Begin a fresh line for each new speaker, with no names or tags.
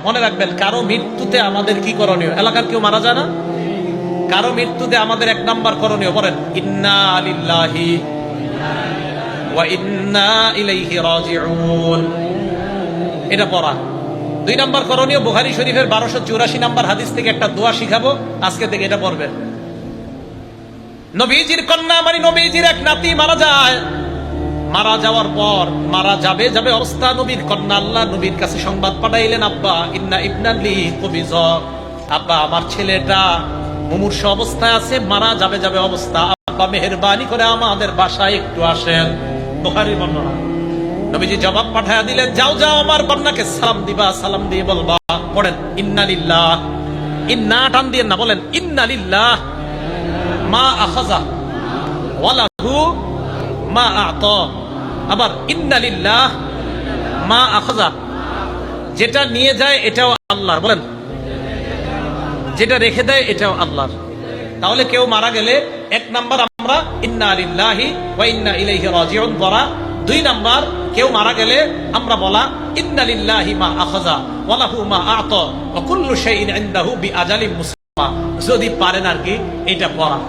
মনে রাখবেন, কারো মৃত্যুতে আমাদের কি করণীয়? এলাকার কেউ মারা যায় না, কারো মৃত্যুতে আমাদের 1 নাম্বার করণীয় বলেন, ইন্না লিল্লাহি ওয়া ইন্না ইলাইহি রাজিউন, এটা পড়া। 2 নাম্বার করণীয়, বুখারী শরীফের 1284 নাম্বার হাদিস থেকে একটা দোয়া শিখাবো, আজকে থেকে এটা পড়বেন। নবীজির কন্যা মানে নবীজির এক নাতি মারা যায়, মারা যাওয়ার পর মারা যাবে অবস্থা নবীর কন্যা আল্লাহ নবীর কাছে সংবাদ পাঠাইলেন, আব্বা ইন্না ইবনান লি কবিজ, আব্বা আমার ছেলেটা মুমূর্ষু অবস্থায় আছে, মারা যাবে অবস্থা, আব্বা মেহেরবানি করে আমাদের বাসায় একটু আসেন। বুখারীর বর্ণনা। নবীজি জবাব পাঠায়া দিলেন, যাও আমার কন্যাকে সালাম দিবা, সালাম দিয়ে বলবা, পড়েন ইন্না লিল্লাহ, ইন্না টান দিয়ে না, বলেন ইন্না লিল্লাহ মা আখাযা ওয়া লাহু মা আ'তা, আবার ইন্না লিল্লাহ মা আখাযা, যেটা নিয়ে যায় এটাও আল্লাহর, বলেন যেটা রেখে দেয় এটাও আল্লাহর। তাহলে কেউ মারা গেলে 1 নাম্বার আমরা ইন্না লিল্লাহি ওয়া ইন্না ইলাইহি রাজিউন পড়া। 2 নাম্বার, কেউ মারা গেলে আমরা বলা ইন্না লিল্লাহি মা আখাযা ওয়া লাহু মা আ'তা ওয়া কুল্লু শাইইন ইনদাহু বিআজালিন মুসাম্মা, যদি পারেন আর কি এটা পড়া।